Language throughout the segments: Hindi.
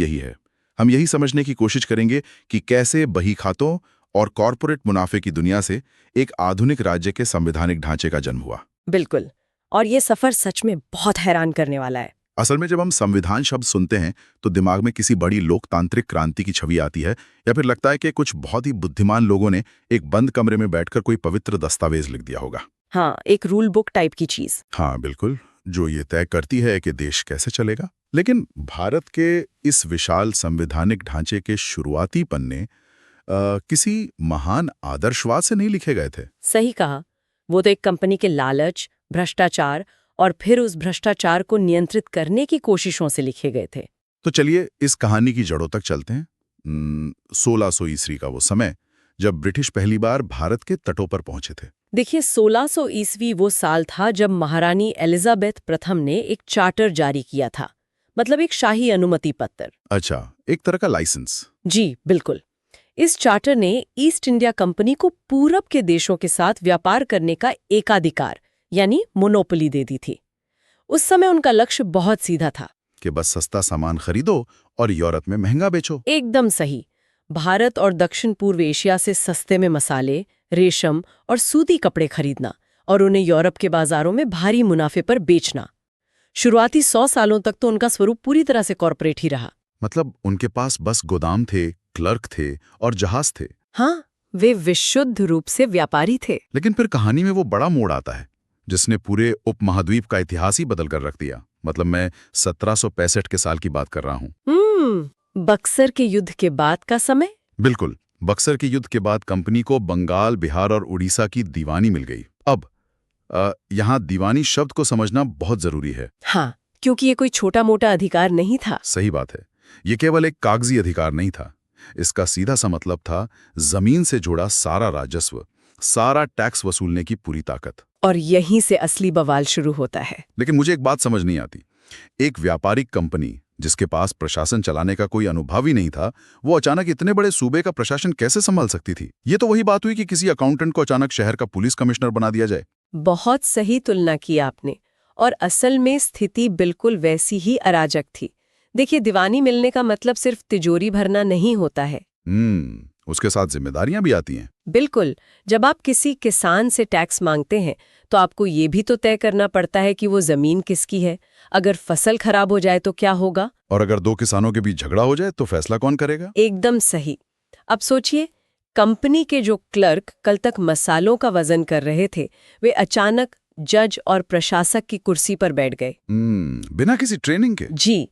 यही है। हम यही समझने की कोशिश करेंगे कि कैसे बही खातों और कॉरपोरेट मुनाफे की दुनिया से एक आधुनिक राज्य के संवैधानिक ढांचे का जन्म हुआ। बिल्कुल। और ये सफर सच में बहुत हैरान करने वाला है। असल में जब हम संविधान शब्द सुनते हैं तो दिमाग में किसी बड़ी लोकतांत्रिक क्रांति की छवि आती है, या फिर लगता है कि कुछ बहुत ही बुद्धिमान लोगों ने एक बंद कमरे में बैठकर कोई पवित्र दस्तावेज लिख दिया होगा। हाँ, एक रूल बुक टाइप की चीज। हाँ बिल्कुल, जो ये तय करती है कि देश कैसे चलेगा। लेकिन भारत के इस विशाल संवैधानिक ढांचे के शुरुआती पन्ने किसी महान आदर्शवाद से नहीं लिखे गए थे। सही कहा। वो तो एक कंपनी के लालच, भ्रष्टाचार और फिर उस भ्रष्टाचार को नियंत्रित करने की कोशिशों से लिखे गए थे। तो चलिए इस कहानी की जड़ों तक चलते हैं। 1600 ईस्वी का वो समय जब ब्रिटिश पहली बार भारत के तटों पर पहुंचे थे। देखिए, 1600 ईस्वी वो साल था जब महारानी एलिजाबेथ प्रथम ने एक चार्टर जारी किया था, मतलब एक शाही अनुमति पत्र। अच्छा, एक तरह का लाइसेंस। जी बिल्कुल। इस चार्टर ने ईस्ट इंडिया कंपनी को पूरब के देशों के साथ व्यापार करने का एकाधिकार यानी मोनोपोली दे दी थी। उस समय उनका लक्ष्य बहुत सीधा था कि बस सस्ता सामान खरीदो और यूरोप में महंगा बेचो। एकदम सही। भारत और दक्षिण पूर्व एशिया से सस्ते में मसाले, रेशम और सूती कपड़े खरीदना और उन्हें यूरोप के बाजारों में भारी मुनाफे पर बेचना। शुरुआती 100 सालों तक तो उनका स्वरूप पूरी तरह से कॉर्पोरेट ही रहा। मतलब उनके पास बस गोदाम थे, क्लर्क थे और जहाज थे। हाँ, वे विशुद्ध रूप से व्यापारी थे। लेकिन फिर कहानी में वो बड़ा मोड़ आता है जिसने पूरे उपमहाद्वीप का इतिहास ही बदल कर रख दिया। मतलब मैं 1765 के साल की बात कर रहा हूँ। बक्सर के युद्ध के बाद का समय। बिल्कुल, बक्सर के युद्ध के बाद कंपनी को बंगाल, बिहार और उड़ीसा की दीवानी मिल गई। अब यहाँ दीवानी शब्द को समझना बहुत जरूरी है। हाँ, क्योंकि ये कोई छोटा मोटा अधिकार नहीं था। सही बात है, ये केवल एक कागजी अधिकार नहीं था। इसका सीधा सा मतलब था जमीन से जुड़ा सारा राजस्व, सारा टैक्स वसूलने की पूरी ताकत। और यहीं से असली बवाल शुरू होता है। लेकिन मुझे एक बात समझ नहीं आती, एक व्यापारिक कंपनी जिसके पास प्रशासन चलाने का कोई अनुभव ही नहीं था, वो अचानक इतने बड़े सूबे का प्रशासन कैसे संभाल सकती थी? ये तो वही बात हुई कि किसी अकाउंटेंट को अचानक शहर का पुलिस कमिश्नर बना दिया जाए। बहुत सही तुलना की आपने। और असल में स्थिति बिल्कुल वैसी ही अराजक थी। देखिए, दीवानी मिलने का मतलब सिर्फ तिजोरी भरना नहीं होता है। उसके साथ जिम्मेदारियां भी आती हैं। बिल्कुल। जब आप किसी किसान से टैक्स मांगते हैं तो आपको ये भी तो तय करना पड़ता है कि वो जमीन किसकी है। अगर फसल खराब हो जाए तो क्या होगा? और अगर दो किसानों के बीच झगड़ा हो जाए तो फैसला कौन करेगा? एकदम सही। अब सोचिए, कंपनी के जो क्लर्क कल तक मसालों का वजन कर रहे थे, वे अचानक जज और प्रशासक की कुर्सी पर बैठ गए। बिना किसी ट्रेनिंग के? जी।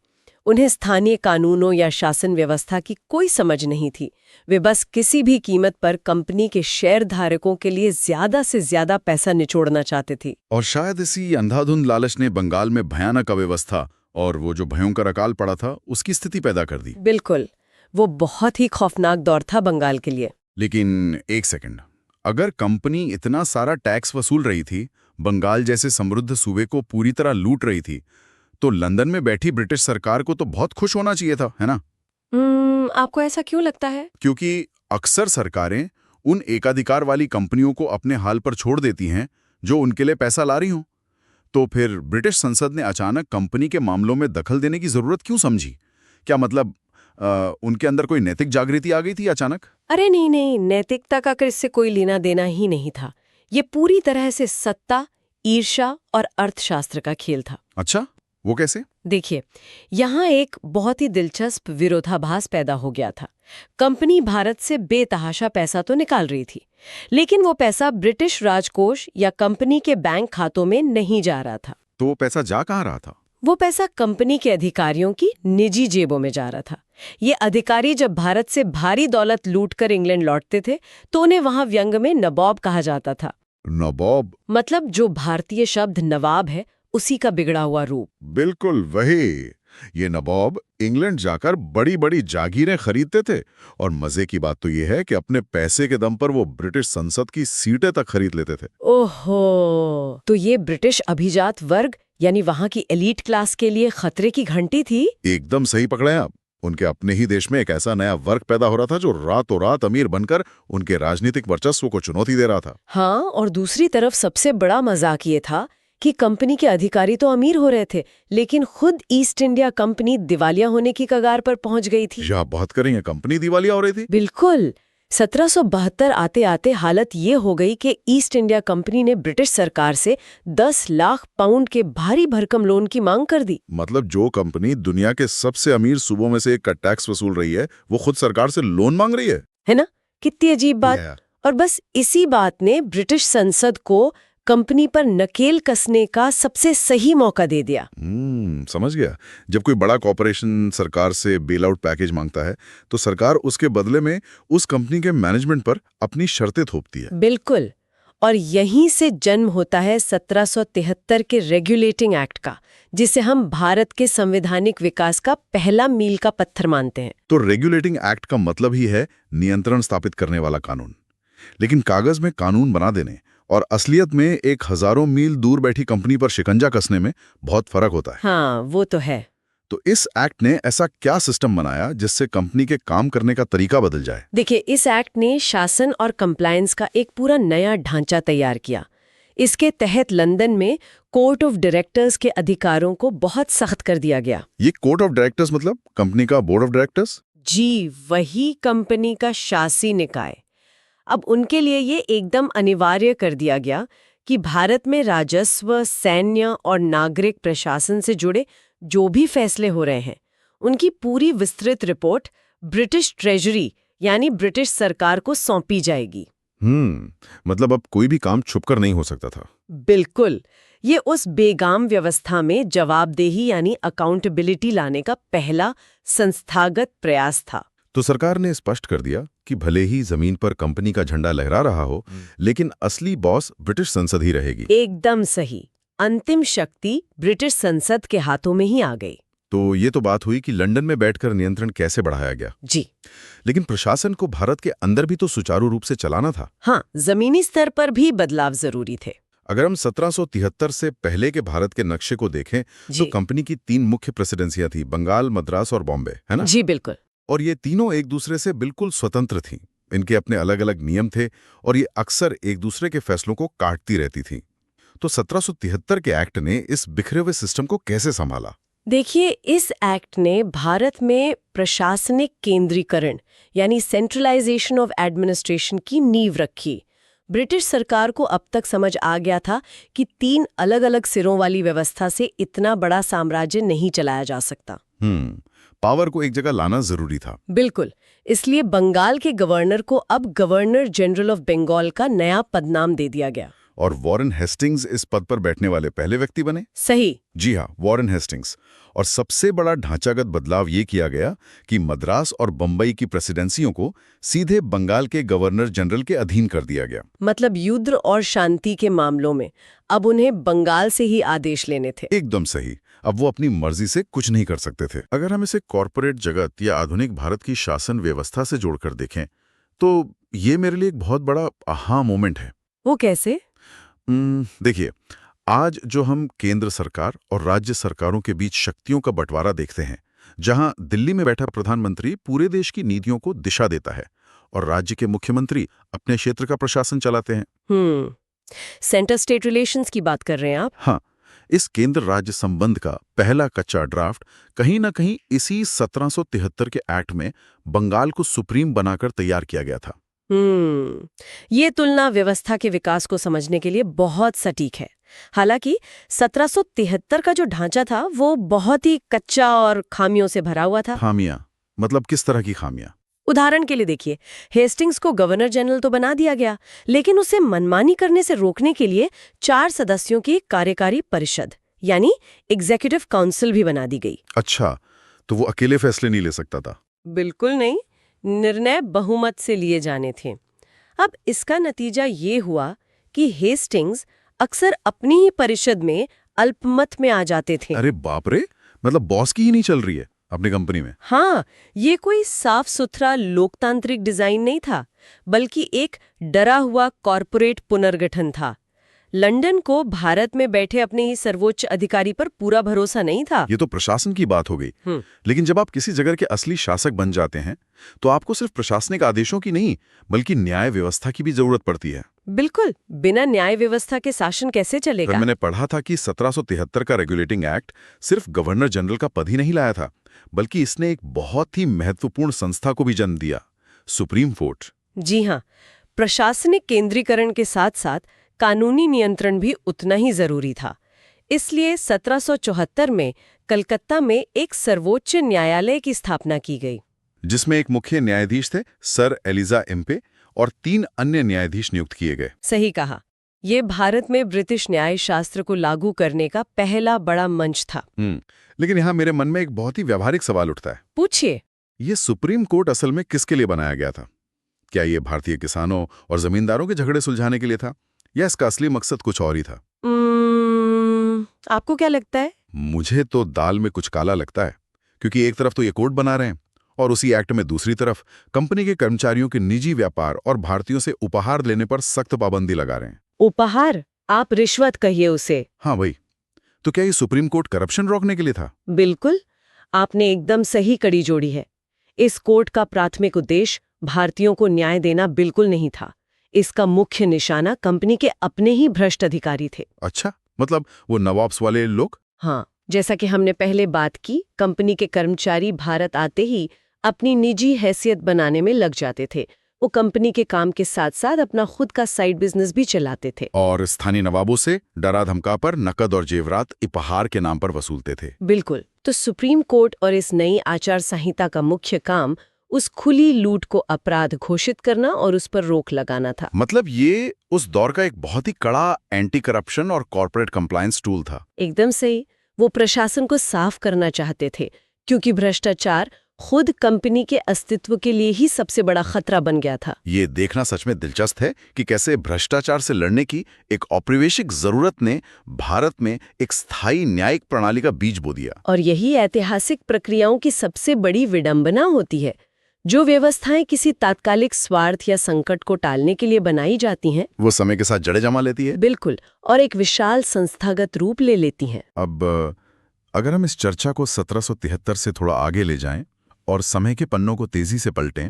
उन्हें स्थानीय कानूनों या शासन व्यवस्था की कोई समझ नहीं थी। वे बस किसी भी कीमत पर कंपनी के शेयर धारकों के लिए ज्यादा से ज्यादा पैसा निचोड़ना चाहते थे। और शायद इसी अंधाधुंध लालच ने बंगाल में भयानक अव्यवस्था और वो जो भयंकर अकाल पड़ा था उसकी स्थिति पैदा कर दी। बिल्कुल। वो बहुत ही खौफनाक दौर था बंगाल के लिए। लेकिन एक सेकंड, अगर कंपनी इतना सारा टैक्स वसूल रही थी, बंगाल जैसे समृद्ध सूबे को पूरी तरह लूट रही थी, तो लंदन में बैठी ब्रिटिश सरकार को तो बहुत खुश होना चाहिए था, है ना? आपको ऐसा क्यों लगता है? क्योंकि अक्सर सरकारें उन एकाधिकार वाली कंपनियों को अपने हाल पर छोड़ देती हैं जो उनके लिए पैसा ला रही हों। तो फिर ब्रिटिश संसद ने अचानक कंपनी के मामलों में दखल देने की जरूरत क्यों समझी? क्या मतलब उनके अंदर कोई नैतिक जागृति आ गई थी अचानक? अरे नहीं नहीं, नैतिकता का इससे कोई लेना देना ही नहीं था। ये पूरी तरह से सत्ता, ईर्ष्या और अर्थशास्त्र का खेल था। अच्छा, वो कैसे? देखिए, यहाँ एक बहुत ही दिलचस्प विरोधाभास पैदा हो गया था। कंपनी भारत से बेतहाशा पैसा तो निकाल रही थी, लेकिन वो पैसा ब्रिटिश राजकोष या कंपनी के बैंक खातों में नहीं जा रहा था। तो वो पैसा जा कहाँ रहा था? वो पैसा कंपनी के अधिकारियों की निजी जेबों में जा रहा था। ये अधिकारी जब भारत से भारी दौलत लूटकर इंग्लैंड लौटते थे तो उन्हें वहां व्यंग में नवाब कहा जाता था। नवाब मतलब जो भारतीय शब्द नवाब है उसी का बिगड़ा हुआ रूप। बिल्कुल वही। ये नवाब इंग्लैंड जाकर बड़ी बड़ी जागीरें खरीदते थे और मजे की बात तो ये है कि अपने पैसे के दम पर वो ब्रिटिश संसद की सीटें तक खरीद लेते थे। ओहो, तो ये ब्रिटिश अभिजात वर्ग यानी वहां की एलीट क्लास के लिए खतरे की घंटी थी। एकदम सही पकड़े आप। उनके अपने ही देश में एक ऐसा नया वर्ग पैदा हो रहा था जो रातों रात अमीर बनकर उनके राजनीतिक वर्चस्व को चुनौती दे रहा था। हाँ, और दूसरी तरफ सबसे बड़ा मजाक ये था कि कंपनी के अधिकारी तो अमीर हो रहे थे, लेकिन खुद ईस्ट इंडिया कंपनी दिवालिया होने की कगार पर पहुंच गई थी। या बात करेंगे, कंपनी दिवालिया हो रही थी। बिल्कुल। 1772 आते आते हालत ये हो गई कि ईस्ट इंडिया कंपनी ने ब्रिटिश सरकार से 10 लाख पाउंड के भारी भरकम लोन की मांग कर दी। मतलब जो कंपनी दुनिया के सबसे अमीर सूबों में से एक का टैक्स वसूल रही है, वो खुद सरकार से लोन मांग रही है ना? कितनी अजीब बात। Yeah. और बस इसी बात ने ब्रिटिश संसद को कंपनी पर नकेल कसने का सबसे सही मौका दे दिया। समझ गया। जब कोई बड़ा कॉर्पोरेशन सरकार से बेल आउट पैकेज मांगता है, तो सरकार उसके बदले में उस कंपनी के मैनेजमेंट पर अपनी शर्तें थोपती है। बिल्कुल। और यहीं से जन्म होता है 1773 के रेगुलेटिंग एक्ट का, जिसे हम भारत के संवैधानिक विकास का पहला मील का पत्थर मानते हैं। तो रेगुलेटिंग एक्ट का मतलब ही है नियंत्रण स्थापित करने वाला कानून। लेकिन कागज में कानून बना देने और असलियत में एक हजारों मील दूर बैठी कंपनी पर शिकंजा कसने में बहुत फर्क होता है। हाँ, वो तो है। तो इस एक्ट ने ऐसा क्या सिस्टम बनाया जिससे कंपनी के काम करने का तरीका बदल जाए? देखिए, इस एक्ट ने शासन और कंप्लायंस का एक पूरा नया ढांचा तैयार किया। इसके तहत लंदन में कोर्ट ऑफ डायरेक्टर्स के अधिकारों को बहुत सख्त कर दिया गया। ये कोर्ट ऑफ डायरेक्टर्स मतलब कंपनी का बोर्ड ऑफ डायरेक्टर्स? जी, वही कंपनी का शासी निकाय। अब उनके लिए ये एकदम अनिवार्य कर दिया गया कि भारत में राजस्व, सैन्य और नागरिक प्रशासन से जुड़े जो भी फैसले हो रहे हैं, उनकी पूरी विस्तृत रिपोर्ट ब्रिटिश ट्रेजरी यानी ब्रिटिश सरकार को सौंपी जाएगी। मतलब अब कोई भी काम छुपकर नहीं हो सकता था। बिल्कुल। ये उस बेगाम व्यवस्था में जवाबदेही यानी अकाउंटेबिलिटी लाने का पहला संस्थागत प्रयास था। तो सरकार ने स्पष्ट कर दिया कि भले ही जमीन पर कंपनी का झंडा लहरा रहा हो, लेकिन असली बॉस ब्रिटिश संसद ही रहेगी। एकदम सही। अंतिम शक्ति ब्रिटिश संसद के हाथों में ही आ गई। तो ये तो बात हुई कि लंदन में बैठकर नियंत्रण कैसे बढ़ाया गया। जी। लेकिन प्रशासन को भारत के अंदर भी तो सुचारू रूप से चलाना था। हाँ, जमीनी स्तर पर भी बदलाव जरूरी थे। अगर हम 1773 से पहले के भारत के नक्शे को देखें, तो कंपनी की 3 मुख्य प्रेसिडेंसियां थी, बंगाल, मद्रास और बॉम्बे, है ना? जी बिल्कुल। और ये तीनों एक दूसरे से बिल्कुल स्वतंत्र थीं। इनके अपने अलग अलग नियम थे और ये अक्सर एक दूसरे के फैसलों को काटती रहती थीं। तो 1773 के एक्ट ने इस बिखरे हुए सिस्टम को कैसे संभाला? देखिए, इस एक्ट ने भारत में प्रशासनिक केंद्रीकरण यानी सेंट्रलाइजेशन ऑफ एडमिनिस्ट्रेशन की नींव रखी। ब्रिटिश सरकार को अब तक समझ आ गया था कि 3 अलग अलग सिरों वाली व्यवस्था से इतना बड़ा साम्राज्य नहीं चलाया जा सकता। पावर को एक जगह लाना जरूरी था। बिल्कुल। इसलिए बंगाल के गवर्नर को अब गवर्नर जनरल ऑफ बंगाल का नया पदनाम दे दिया गया। और वॉरेन हेस्टिंग्स इस पद पर बैठने वाले पहले व्यक्ति बने। सही। जी हाँ, वॉरेन हेस्टिंग्स। और सबसे बड़ा ढांचागत बदलाव ये किया गया कि मद्रास और बंबई की प्रेसिडेंसियों को सीधे बंगाल के गवर्नर जनरल के अधीन कर दिया गया। मतलब युद्ध और शांति के मामलों में अब उन्हें बंगाल से ही आदेश लेने थे। एकदम सही। अब वो अपनी मर्जी से कुछ नहीं कर सकते थे। अगर हम इसे कॉरपोरेट जगत या आधुनिक भारत की शासन व्यवस्था से जोड़कर देखें, तो ये मेरे लिए एक बहुत बड़ा आहा मोमेंट है। वो कैसे? देखिए, आज जो हम केंद्र सरकार और राज्य सरकारों के बीच शक्तियों का बंटवारा देखते हैं, जहां दिल्ली में बैठा प्रधानमंत्री पूरे देश की नीतियों को दिशा देता है और राज्य के मुख्यमंत्री अपने क्षेत्र का प्रशासन चलाते हैं। सेंटर स्टेट रिलेशंस की बात कर रहे हैं आप? हाँ, इस केंद्र राज्य संबंध का पहला कच्चा ड्राफ्ट कहीं ना कहीं इसी 1773 के एक्ट में बंगाल को सुप्रीम बनाकर तैयार किया गया था। ये तुलना व्यवस्था के विकास को समझने के लिए बहुत सटीक है। हालांकि 1773 का जो ढांचा था वो बहुत ही कच्चा और खामियों से भरा हुआ था। खामियां मतलब किस तरह की खामियां? उदाहरण के लिए देखिए, हेस्टिंग्स को गवर्नर जनरल तो बना दिया गया, लेकिन उसे मनमानी करने से रोकने के लिए 4 सदस्यों की कार्यकारी परिषद यानी एग्जीक्यूटिव काउंसिल भी बना दी गई। अच्छा, तो वो अकेले फैसले नहीं ले सकता था? बिल्कुल नहीं, निर्णय बहुमत से लिए जाने थे। अब इसका नतीजा ये हुआ कि हेस्टिंग्स अक्सर अपनी ही परिषद में अल्पमत में आ जाते थे। अरे बाप रे, मतलब बॉस की ही नहीं चल रही है अपनी कंपनी में? हाँ, ये कोई साफ सुथरा लोकतांत्रिक डिजाइन नहीं था, बल्कि एक डरा हुआ कॉरपोरेट पुनर्गठन था। लंदन को भारत में बैठे अपने ही सर्वोच्च अधिकारी पर पूरा भरोसा नहीं था। ये तो प्रशासन की बात हो गई। लेकिन जब आप किसी जगह के असली शासक बन जाते हैं, तो आपको सिर्फ प्रशासनिक आदेशों की नहीं, बल्कि न्याय व्यवस्था की भी जरूरत पड़ती है। बिल्कुल, बिना न्याय व्यवस्था के शासन कैसे फिर चलेगा? मैंने पढ़ा था कि 1773 का रेगुलेटिंग एक्ट सिर्फ गवर्नर जनरल का पद ही नहीं लाया था, बल्कि इसने एक बहुत ही महत्वपूर्ण संस्था को भी जन्म दिया, सुप्रीम कोर्ट। जी हाँ, प्रशासनिक केंद्रीकरण के साथ साथ कानूनी नियंत्रण भी उतना ही जरूरी था। इसलिए 1774 में कलकत्ता में एक सर्वोच्च न्यायालय की स्थापना की गई। जिसमें एक मुख्य न्यायाधीश थे, सर एलिजा एम्पे, और 3 अन्य न्यायाधीश नियुक्त किए गए। सही कहा, ये भारत में ब्रिटिश न्याय शास्त्र को लागू करने का पहला बड़ा मंच था। लेकिन यहाँ मेरे मन में एक बहुत ही व्यावहारिक सवाल उठता है। पूछिए। ये सुप्रीम कोर्ट असल में किसके लिए बनाया गया था? क्या ये भारतीय किसानों और जमींदारों के झगड़े सुलझाने के लिए था, या इसका असली मकसद कुछ और ही था? आपको क्या लगता है? मुझे तो दाल में कुछ काला लगता है, क्योंकि एक तरफ तो ये कोर्ट बना रहे हैं और उसी एक्ट में दूसरी तरफ कंपनी के कर्मचारियों के निजी व्यापार और भारतीयों से उपहार लेने पर सख्त पाबंदी लगा रहे हैं। उपहार? आप रिश्वत कहिए उसे। हाँ भाई, तो क्या ये सुप्रीम कोर्ट करप्शन रोकने के लिए था? बिल्कुल, आपने एकदम सही कड़ी जोड़ी है। इस कोर्ट का प्राथमिक उद्देश्य भारतीयों को न्याय देना बिल्कुल नहीं था। इसका मुख्य निशाना कंपनी के अपने ही भ्रष्ट अधिकारी थे। अच्छा, मतलब वो नवाब्स वाले लोग? हाँ, जैसा कि हमने पहले बात की, कंपनी के कर्मचारी भारत आते ही अपनी निजी हैसियत बनाने में लग जाते थे। वो कंपनी के काम के साथ साथ अपना खुद का साइड बिजनेस भी चलाते थे और स्थानीय नवाबों से डरा धमका पर नकद और जेवरात उपहार के नाम पर वसूलते थे। बिल्कुल। तो सुप्रीम कोर्ट और इस नई आचार संहिता का मुख्य काम उस खुली लूट को अपराध घोषित करना और उस पर रोक लगाना था। मतलब ये उस दौर का एक बहुत ही कड़ा एंटी करप्शन और कॉर्पोरेट कंप्लायंस टूल था। एकदम सही। वो प्रशासन को साफ करना चाहते थे, क्योंकि भ्रष्टाचार खुद कंपनी के अस्तित्व के लिए ही सबसे बड़ा खतरा बन गया था। ये देखना सच में दिलचस्प है कि कैसे भ्रष्टाचार से लड़ने की एक औपनिवेशिक जरूरत ने भारत में एक स्थायी न्यायिक प्रणाली का बीज बो दिया। और यही ऐतिहासिक प्रक्रियाओं की सबसे बड़ी विडंबना होती है। जो व्यवस्थाएं किसी तात्कालिक स्वार्थ या संकट को टालने के लिए बनाई जाती हैं, वो समय के साथ जड़ें जमा लेती है। बिल्कुल, और एक विशाल संस्थागत रूप ले लेती हैं। अब अगर हम इस चर्चा को 1773 से थोड़ा आगे ले जाएं और समय के पन्नों को तेजी से पलटें,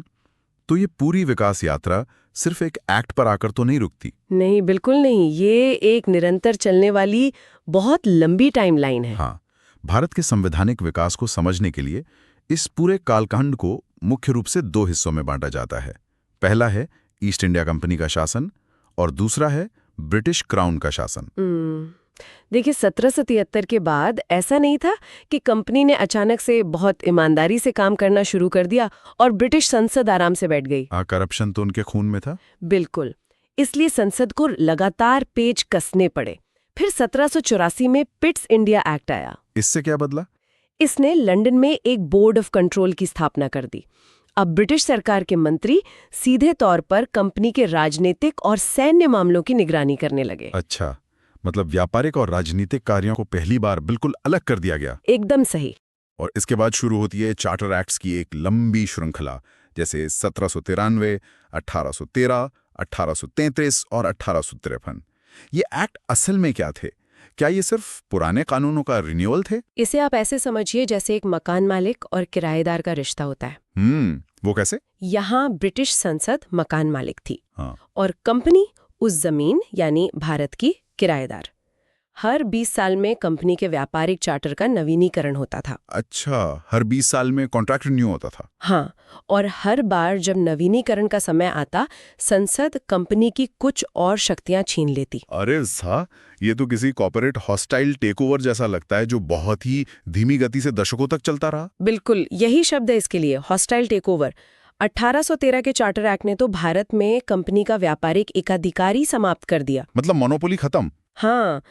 तो ये पूरी विकास यात्रा सिर्फ एक एक्ट पर आकर तो नहीं रुकती। नहीं, बिल्कुल नहीं। ये एक निरंतर चलने वाली बहुत लंबी टाइमलाइन है। हाँ, भारत के संवैधानिक विकास को समझने के लिए इस पूरे कालखंड को मुख्य रूप से 2 हिस्सों में बांटा जाता है। पहला है ईस्ट इंडिया कंपनी का शासन और दूसरा है ब्रिटिश क्राउन का शासन। देखिए, 1773 के बाद ऐसा नहीं था कि कंपनी ने अचानक से बहुत ईमानदारी से काम करना शुरू कर दिया और ब्रिटिश संसद आराम से बैठ गई। करप्शन तो उनके खून में था। बिल्कुल, इसलिए संसद को लगातार पेच कसने पड़े। फिर 1784 में पिट्स इंडिया एक्ट आया। इससे क्या बदला? इसने लंदन में एक बोर्ड ऑफ कंट्रोल की स्थापना कर दी। अब ब्रिटिश सरकार के मंत्री सीधे तौर पर कंपनी के राजनीतिक और सैन्य मामलों की निगरानी करने लगे। अच्छा, मतलब व्यापारिक और राजनीतिक कार्यों को पहली बार बिल्कुल अलग कर दिया गया। एकदम सही। और इसके बाद शुरू होती है चार्टर एक्ट्स की एक लंबी श्रृंखला, जैसे 1793, 1813, 1833 और 1853। ये एक्ट असल में क्या थे? क्या ये सिर्फ पुराने कानूनों का रिन्यूअल थे? इसे आप ऐसे समझिए जैसे एक मकान मालिक और किराएदार का रिश्ता होता है। वो कैसे? यहाँ ब्रिटिश संसद मकान मालिक थी। हाँ। और कंपनी उस जमीन यानी भारत की किराएदार। हर 20 साल में कंपनी के व्यापारिक चार्टर का नवीनीकरण होता था। अच्छा, हर 20 साल में कॉन्ट्रैक्ट रिन्यू होता था। हाँ, और हर बार जब नवीनीकरण का समय आता, संसद कंपनी की कुछ और शक्तियां छीन लेती। अरे सा, ये तो किसी कॉर्पोरेट हॉस्टाइल टेकओवर जैसा लगता है, जो बहुत ही धीमी गति से दशकों तक चलता रहा। बिल्कुल, यही शब्द है इसके लिए, हॉस्टाइल टेकओवर। 1813 के चार्टर एक्ट ने तो भारत में कंपनी का व्यापारिक एकाधिकार ही समाप्त कर दिया। मतलब मोनोपोली खत्म। हाँ,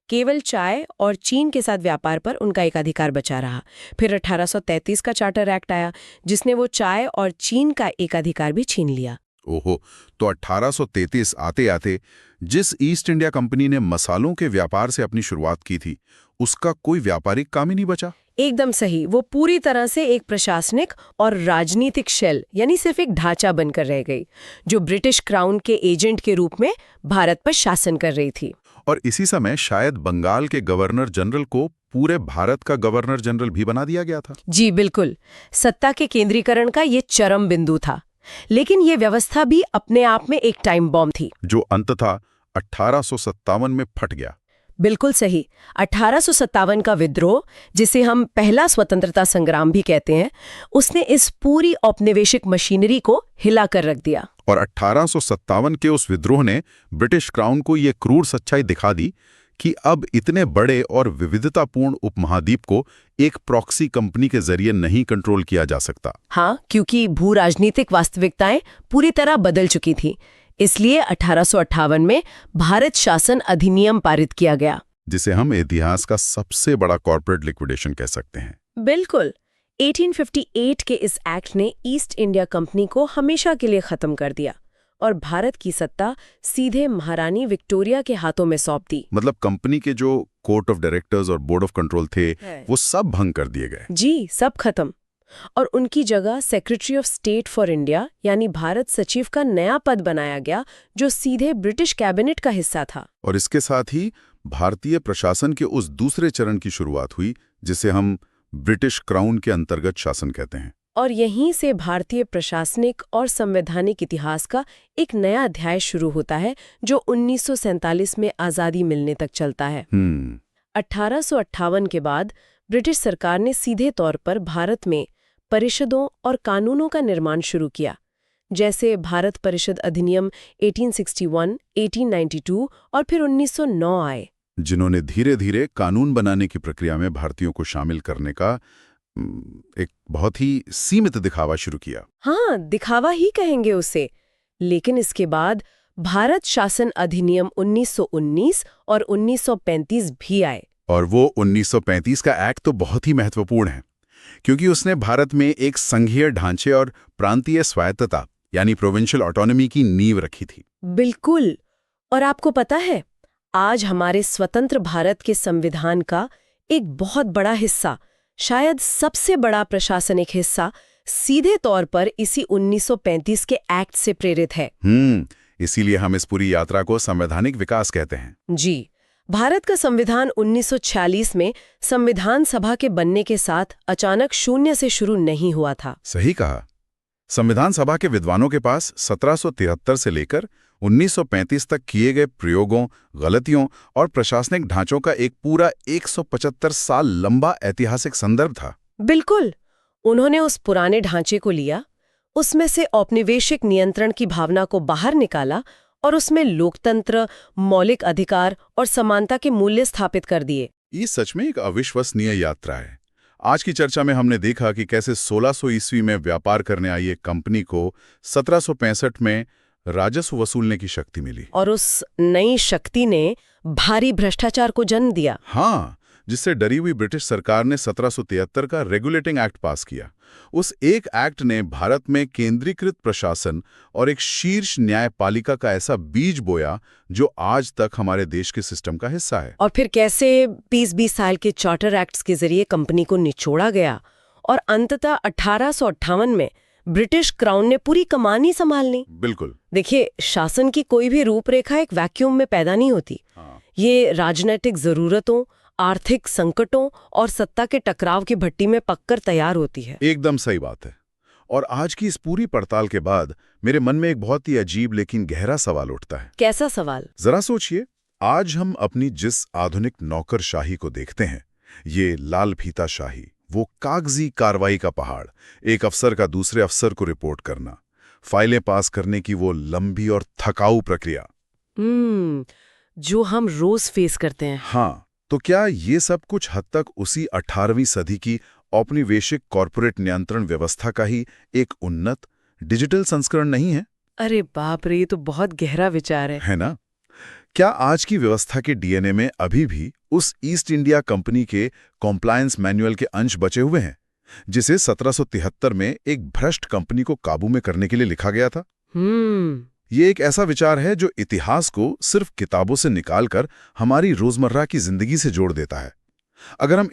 केवल चाय और चीन के साथ व्यापार पर उनका एकाधिकार बचा रहा। फिर 1833 का चार्टर एक्ट आया, जिसने वो चाय और चीन का एकाधिकार भी छीन लिया। ओहो, तो 1833 आते आते जिस ईस्ट इंडिया कंपनी ने मसालों के व्यापार से अपनी शुरुआत की थी, उसका कोई व्यापारिक काम ही नहीं बचा। एकदम सही। वो पूरी तरह से एक प्रशासनिक और राजनीतिक शेल यानी सिर्फ एक ढांचा बनकर रह गई, जो ब्रिटिश क्राउन के एजेंट के रूप में भारत पर शासन कर रही थी। और इसी समय शायद बंगाल के गवर्नर जनरल को पूरे भारत का गवर्नर जनरल भी बना दिया गया था। जी बिल्कुल, सत्ता के केंद्रीकरण का ये चरम बिंदु था। लेकिन ये व्यवस्था भी अपने आप में एक टाइम बॉम्ब थी। जो अंततः 1857 में फट गया। बिल्कुल सही। 1857 का विद्रोह, जिसे हम पहला स्वतंत्रता संग्राम भी कहते हैं, उसने इस पूरी औपनिवेशिक मशीनरी को हिला कर रख दिया। और 1857 के उस विद्रोह ने ब्रिटिश क्राउन को ये क्रूर सच्चाई दिखा दी कि अब इतने बड़े और विविधतापूर्ण उपमहाद्वीप को एक प्रॉक्सी कंपनी के जरिए नहीं कंट्रोल किया जा सकता। हाँ, क्योंकि भू राजनीतिक वास्तविकताएं पूरी तरह बदल चुकी थी। इसलिए 1858 में भारत शासन अधिनियम पारित किया गया, जिसे हम इतिहास का सबसे बड़ा कॉर्पोरेट लिक्विडेशन कह सकते हैं। बिल्कुल। 1858 के इस एक्ट ने ईस्ट इंडिया कंपनी को हमेशा के लिए खत्म कर दिया और भारत की सत्ता सीधे महारानी विक्टोरिया के हाथों में सौंप दी। मतलब कंपनी के जो कोर्ट ऑफ डायरेक्टर्स और बोर्ड ऑफ कंट्रोल थे, वो सब भंग कर दिए गए। जी, सब खत्म। और उनकी जगह secretary of state for India यानी भारत सचिव का नया पद बनाया गया, जो सीधे ब्रिटिश कैबिनेट का हिस्सा था। और इसके साथ ही भारतीय प्रशासन के उस दूसरे चरण की शुरुआत हुई, जिसे हम ब्रिटिश क्राउन के अंतर्गत शासन कहते हैं। और यहीं से भारतीय प्रशासनिक और संवैधानिक इतिहास का एक नया अध्याय शुरू होता है, जो 1947 में आज़ादी मिलने तक चलता है। 1858 के बाद ब्रिटिश सरकार ने सीधे तौर पर भारत में परिषदों और कानूनों का निर्माण शुरू किया, जैसे भारत परिषद अधिनियम 1861, 1892 और फिर 1909 आए, जिन्होंने धीरे धीरे कानून बनाने की प्रक्रिया में भारतीयों को शामिल करने का एक बहुत ही सीमित दिखावा शुरू किया। हाँ, दिखावा ही कहेंगे उसे। लेकिन इसके बाद भारत शासन अधिनियम 1919 और 1935 भी आए। और वो 1935 का एक्ट तो बहुत ही महत्वपूर्ण है, क्योंकि उसने भारत में एक संघीय ढांचे और प्रांतीय स्वायत्तता यानी प्रोविंशियल ऑटोनॉमी की नींव रखी थी। बिल्कुल। और आपको पता है, आज हमारे स्वतंत्र भारत के संविधान का एक बहुत बड़ा हिस्सा, शायद सबसे बड़ा प्रशासनिक हिस्सा, सीधे तौर पर इसी 1935 के एक्ट से प्रेरित है। इसीलिए हम इस पूरी यात्रा को संवैधानिक विकास कहते हैं। जी। भारत का संविधान 1946 में संविधान सभा के बनने के साथ अचानक शून्य से शुरू नहीं हुआ था। सही कहा। संविधान सभा के विद्वानों के पास 1773 से लेकर 1935 तक किए गए प्रयोगों, गलतियों और प्रशासनिक ढांचों का एक पूरा 175 साल लंबा ऐतिहासिक संदर्भ था। बिल्कुल। उन्होंने उस पुराने ढांचे को लिया, उसमें से औपनिवेशिक नियंत्रण की भावना को बाहर निकाला और उसमें लोकतंत्र, मौलिक अधिकार और समानता के मूल्य स्थापित कर दिए। ये सच में एक अविश्वसनीय यात्रा है। आज की चर्चा में हमने देखा कि कैसे 1600 ईस्वी में व्यापार करने आई एक कंपनी को 1765 में राजस्व वसूलने की शक्ति मिली, और उस नई शक्ति ने भारी भ्रष्टाचार को जन्म दिया। हाँ, जिससे डरी हुई ब्रिटिश सरकार ने 1773 का रेगुलेटिंग एक्ट पास किया। उस एक एक्ट ने भारत में केंद्रीकृत प्रशासन और एक शीर्ष न्यायपालिका का ऐसा बीज बोया जो आज तक हमारे देश के सिस्टम का हिस्सा है। और फिर कैसे 20-20 साल के चार्टर एक्ट्स के जरिए कंपनी को निचोड़ा गया और अंततः 1858 में ब्रिटिश क्राउन ने पूरी कमानी संभाल ली। बिल्कुल। देखिए, शासन की कोई भी रूपरेखा एक वैक्यूम में पैदा नहीं होती। ये राजनीतिक जरूरतों, आर्थिक संकटों और सत्ता के टकराव की भट्टी में पककर तैयार होती है। एकदम सही बात है। और आज की इस पूरी पड़ताल के बाद मेरे मन में एक बहुत ही अजीब लेकिन गहरा सवाल उठता है। कैसा सवाल? जरा सोचिए, आज हम अपनी जिस आधुनिक नौकरशाही को देखते हैं, ये लाल फीता शाही, वो कागजी कार्रवाई का पहाड़, एक अफसर का दूसरे अफसर को रिपोर्ट करना, फाइलें पास करने की वो लंबी और थकाऊ प्रक्रिया, जो हम रोज फेस करते हैं। हाँ, तो क्या ये सब कुछ हद तक उसी 18वीं सदी की औपनिवेशिक कॉर्पोरेट नियंत्रण व्यवस्था का ही एक उन्नत डिजिटल संस्करण नहीं है? अरे बाप रे, ये तो बहुत गहरा विचार है ना? क्या आज की व्यवस्था के डीएनए में अभी भी उस ईस्ट इंडिया कंपनी के कॉम्प्लायंस मैनुअल के अंश बचे हुए हैं, जिसे 1773 में एक भ्रष्ट कंपनी को काबू में करने के लिए लिखा गया था? ये एक ऐसा विचार है जो इतिहास को सिर्फ किताबों से निकालकर हमारी रोजमर्रा की जिंदगी से जोड़ देता है। अगर हम